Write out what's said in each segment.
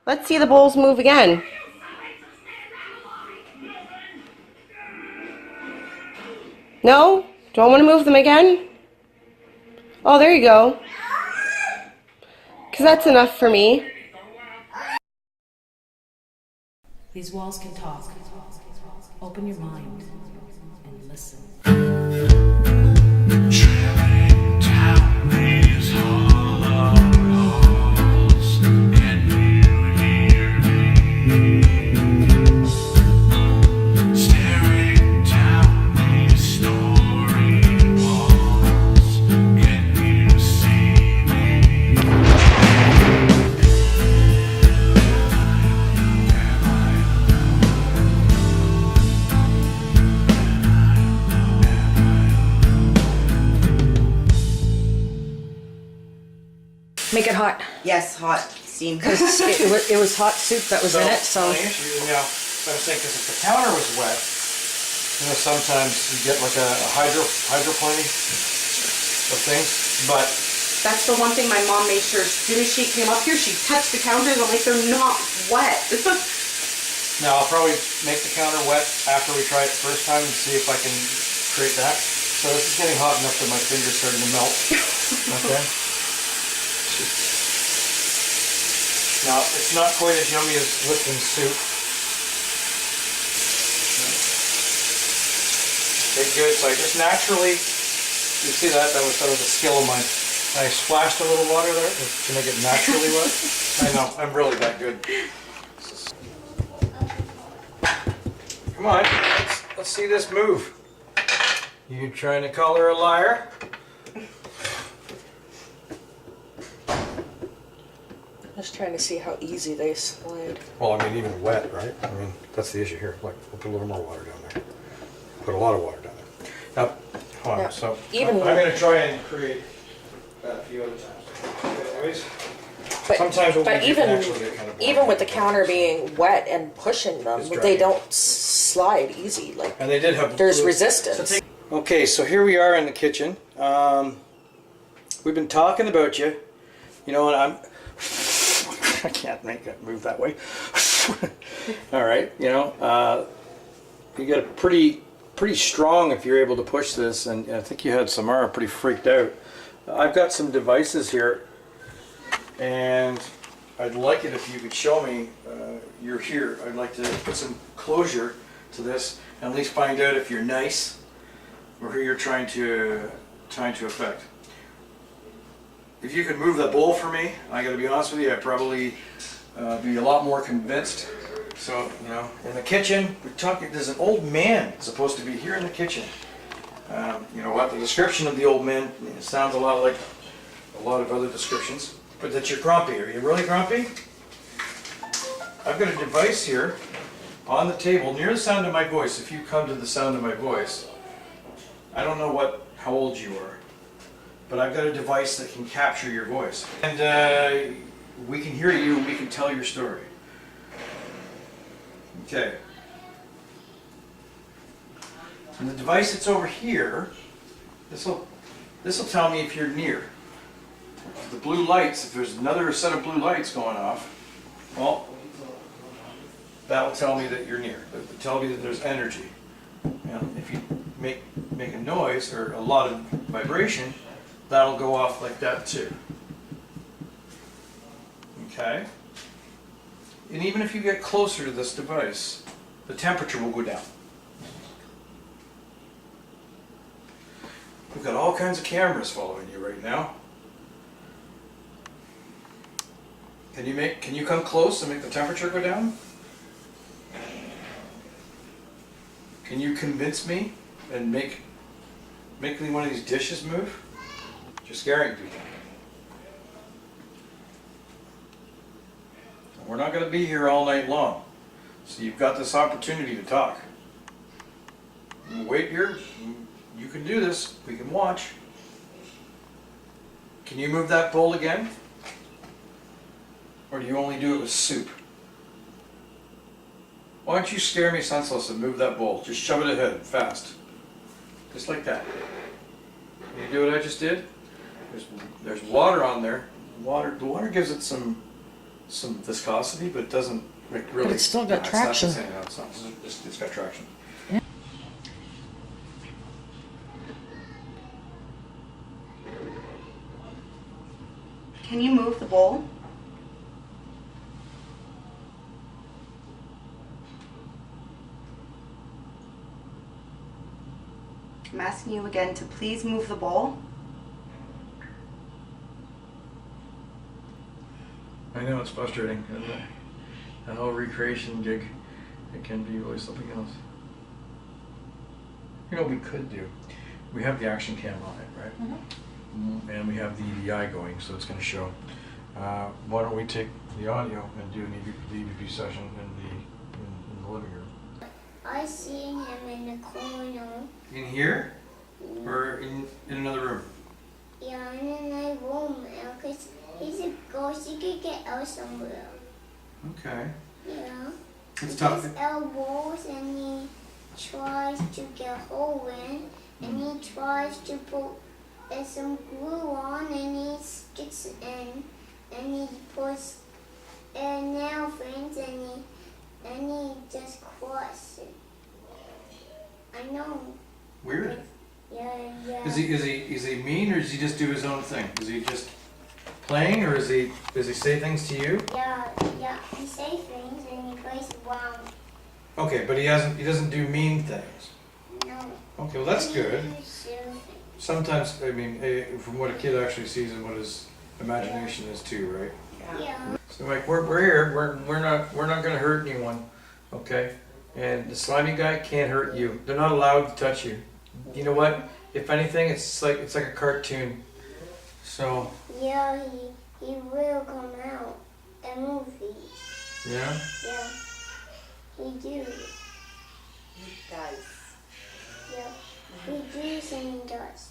Let's see the bowls move again. No? Do I want to move them again? Oh, there you go. Because that's enough for me. These walls can talk. Open your mind and listen. Trailing down these hollow halls, can you hear me? Staring down these story walls, can you see me? Make it hot. Yes, hot steam. Because it was hot soup that was in it, so... The issue, you know, I was thinking, because if the counter was wet, you know, sometimes you get like a hydroplane of things, but... That's the one thing my mom made sure, as soon as she came up here, she touched the counters. I'm like, they're not wet. Now, I'll probably make the counter wet after we try it the first time and see if I can create that. So this is getting hot enough that my finger's starting to melt. Okay. Now, it's not quite as yummy as Lipton soup. Okay, good. So I just naturally, you see that? That was a skill of mine. I splashed a little water there to make it naturally wet. I know, I'm really that good. Come on, let's see this move. You trying to call her a liar? Just trying to see how easy they slide. Well, I mean, even wet, right? I mean, that's the issue here. Like, we'll put a little more water down there. Put a lot of water down there. Now, hold on. Yeah. So, Even I'm going to try and create that a few other times. Okay, anyways, But, sometimes what but we do can actually get kind of boring. even with the counter being wet and pushing them, It's they dry. don't slide easy. Like And they did have... there's resistance. Okay, so here we are in the kitchen. We've been talking about you. You know, and I can't make it move that way. All right, you know, you got a pretty strong if you're able to push this, and I think you had Samara pretty freaked out. I've got some devices here, and I'd like it if you could show me you're here. I'd like to put some closure to this, and at least find out if you're nice or who you're trying to affect. If you could move that bowl for me, I got to be honest with you, I'd probably be a lot more convinced. So, you know, in the kitchen, we're talking, there's an old man supposed to be here in the kitchen. You know what, the description of the old man sounds a lot like a lot of other descriptions, but that you're grumpy. Are you really grumpy? I've got a device here on the table near the sound of my voice. If you come to the sound of my voice, I don't know how old you are, but I've got a device that can capture your voice. And we can hear you and we can tell your story. Okay. And the device that's over here, this will tell me if you're near. The blue lights, if there's another set of blue lights going off, well, that'll tell me that you're near. It'll tell me that there's energy. And if you make a noise or a lot of vibration, that'll go off like that too. Okay? And even if you get closer to this device, the temperature will go down. We've got all kinds of cameras following you right now. Can you come close and make the temperature go down? Can you convince me and make me one of these dishes move? You're scaring people. We're not going to be here all night long, so you've got this opportunity to talk. You wait here. You can do this. We can watch. Can you move that bowl again? Or do you only do it with soup? Why don't you scare me senseless and move that bowl? Just shove it ahead, fast. Just like that. Can you do what I just did? There's water on there. The water gives it some some viscosity, but it doesn't like, really. it's still got it's traction. Not the same, no, it's not. It's got traction. Can you move the bowl? I'm asking you again to please move the bowl. I know it's frustrating. That whole recreation gig, it can be really something else. You know what we could do? We have the action cam on it, right? And we have the EDI going, so it's going to show. Why don't we take the audio and do an EVP session in the living room? I see him in the corner. In here, or in another room? Yeah, in another room, because he's a ghost. He could get out somewhere. Okay. Yeah. It's He tough. gets elbows and he tries to get a hole in, and he tries to put some glue on, and he sticks it in, and he puts nail things, and he just crosses it. I know. Weird. Yeah. Is he mean, or does he just do his own thing? Is he just playing, or does he say things to you? Yeah. He says things and he plays around. Okay, but he doesn't do mean things. No. Okay, well that's good. He does silly things. Sometimes, I mean, from what a kid actually sees and what his imagination is too, right? Yeah. So like we're here, we're not gonna hurt anyone, okay? And the slimy guy can't hurt you. They're not allowed to touch you. You know what? If anything, it's like a cartoon. So Yeah, he will come out in movies. yeah. Yeah. He do. He does. Yeah. He does and he does.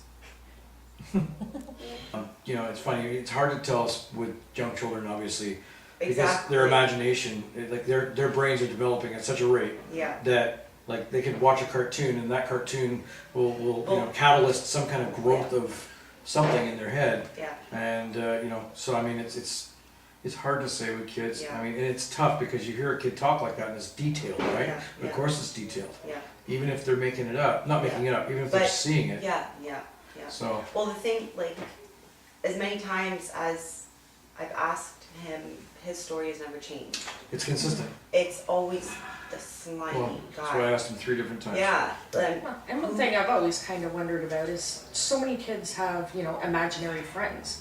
You know, it's funny. It's hard to tell us with young children, obviously, because Exactly. their imagination, like their brains are developing at such a rate Yeah. that like they could watch a cartoon and that cartoon will you know catalyst some kind of growth of something in their head. Yeah. And you know, so I mean, it's hard to say with kids. Yeah. I mean, and it's tough because you hear a kid talk like that and it's detailed, right? Yeah, But yeah. of course, it's detailed. Yeah. Even if they're making it up, not making it up, even if they're But- seeing it. Yeah. So Well, the thing, like, as many times as I've asked him, his story has never changed. it's consistent. It's always the slimy Well, that's why I guy. asked him 3 different times. Yeah. And And one thing I've always kind of wondered about is so many kids have, imaginary friends.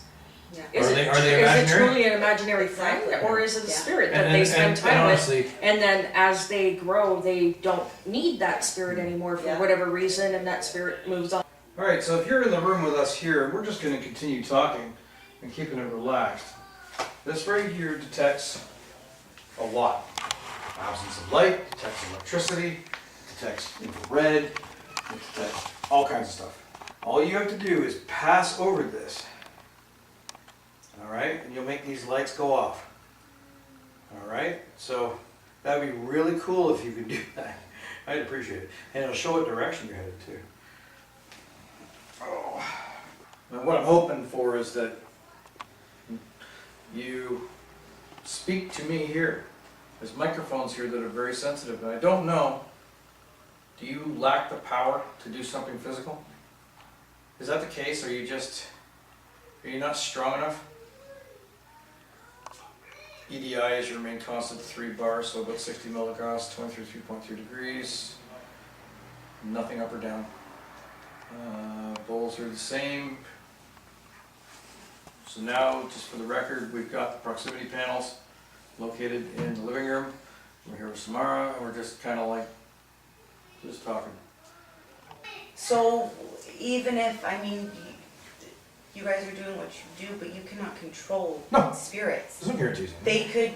yeah. Is Are it, they is it imaginary? truly an imaginary Exactly. friend, or is it a Yeah. spirit that they spend and time honestly, with? And then as they grow, they don't need that spirit anymore for Yeah. whatever reason, and that spirit moves on. all right. So if you're in the room with us here, we're just going to continue talking and keeping it relaxed. This right here detects a lot. Absence of light, detects electricity, detects infrared, it detects all kinds of stuff. All you have to do is pass over this. All right, and you'll make these lights go off. All right, so that'd be really cool if you could do that. I'd appreciate it, and it'll show what direction you're headed to. Oh. Now what I'm hoping for is that you speak to me here. There's microphones here that are very sensitive, and I don't know, do you lack the power to do something physical? Is that the case, or are you not strong enough? EDI is your main constant, 3 bars, so about 60 milligauss, 23.3 degrees. Nothing up or down. Bowls are the same. So now, just for the record, we've got the proximity panels located in the living room. We're here with Samara, and we're just kind of like, just talking. So even if, I mean, you guys are doing what you do, but you cannot control No. spirits. There's no guarantees. They could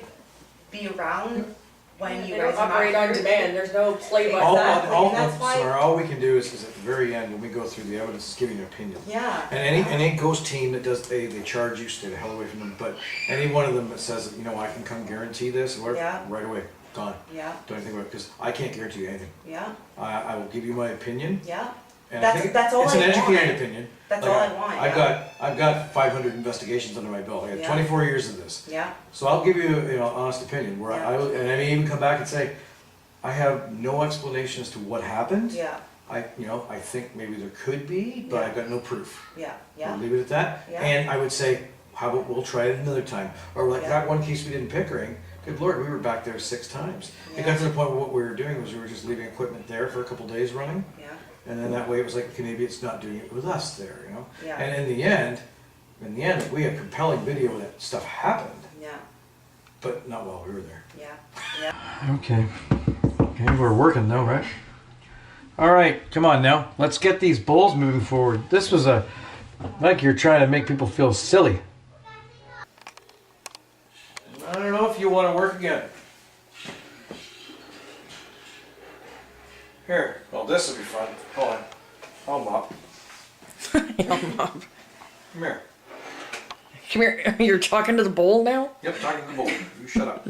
be around when you They guys don't are not operate on here. demand. There's no play by Exactly. All, and that's why- Samara, all we can do is at the very end, when we go through the evidence, is give you an opinion. Yeah. And any ghost team that does, they charge you, stay the hell away from them. But any one of them that says, you know, I can come guarantee this, or Yeah. right away, gone. Yeah. Don't even think about it, because I can't guarantee you anything. Yeah. I will give you my opinion, Yeah. And I think That's all it's I an educated want. opinion. That's Like, all I want, yeah. I've got 500 investigations under my belt. I have Yeah. 24 years of this. Yeah, So I'll give you, honest opinion, where Yeah. and I may even come back and say, I have no explanation as to what happened. yeah, I think maybe there could be, but Yeah. I've got no proof. yeah, I'll yeah, leave it at that. Yeah. And I would say, how about we'll try it another time? Or like Yeah. that one case we did in Pickering, good lord, we were back there 6 times. It got to the point where what we were doing was we were just leaving equipment there for a couple days running. yeah, And then that way it was like, okay, maybe it's not doing it with us there, Yeah. And in the end, we had compelling video that stuff happened, yeah, but not while we were there. yeah, yeah. Okay, we're working though, right? All right, come on now. Let's get these bowls moving forward. This was like you're trying to make people feel silly. I don't know if you want to work again. Here, well, this will be fun. Hold on. I'll mop. Come here. Come here. You're talking to the bowl now? Yep, talking to the bowl. You shut up.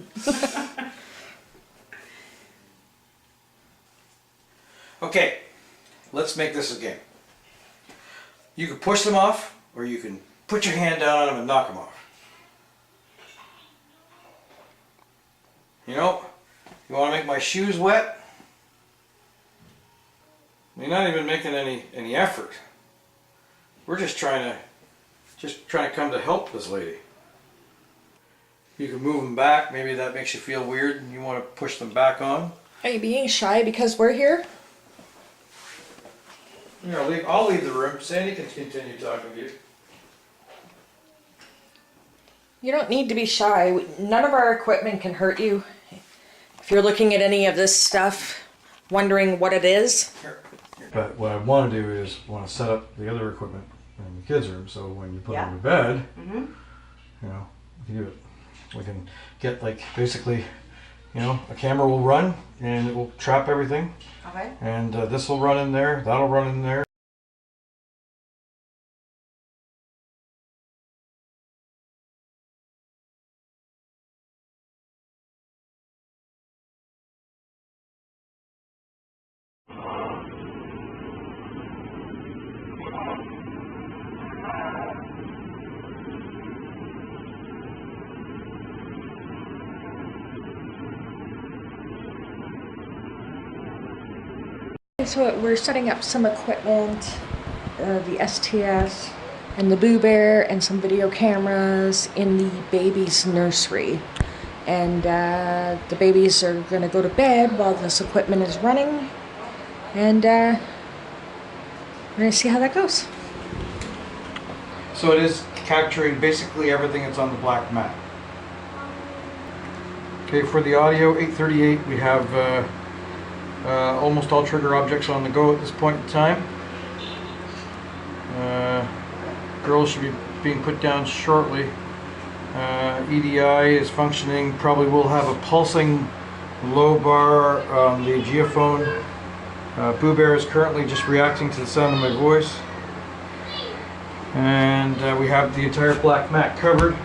Okay, let's make this a game. You can push them off, or you can put your hand down on them and knock them off. You want to make my shoes wet? You're not even making any effort. We're just trying to come to help this lady. You can move them back. Maybe that makes you feel weird and you want to push them back on. Are you being shy because we're here? I'll leave the room. Sandy can continue talking to you. You don't need to be shy. None of our equipment can hurt you. If you're looking at any of this stuff, wondering what it is. But what I want to do is want to set up the other equipment in the kids' room, so when you put them to bed, we can get basically, a camera will run and it will trap everything. Okay. And this will run in there, that'll run in there. So we're setting up some equipment, the STS and the Boo Bear and some video cameras in the baby's nursery. And the babies are going to go to bed while this equipment is running. And we're going to see how that goes. So it is capturing basically everything that's on the black mat. Okay, for the audio, 838, we have almost all trigger objects on the go at this point in time. Girls should be being put down shortly. EDI is functioning, probably will have a pulsing low bar on the geophone. Boo Bear is currently just reacting to the sound of my voice. And we have the entire black mat covered.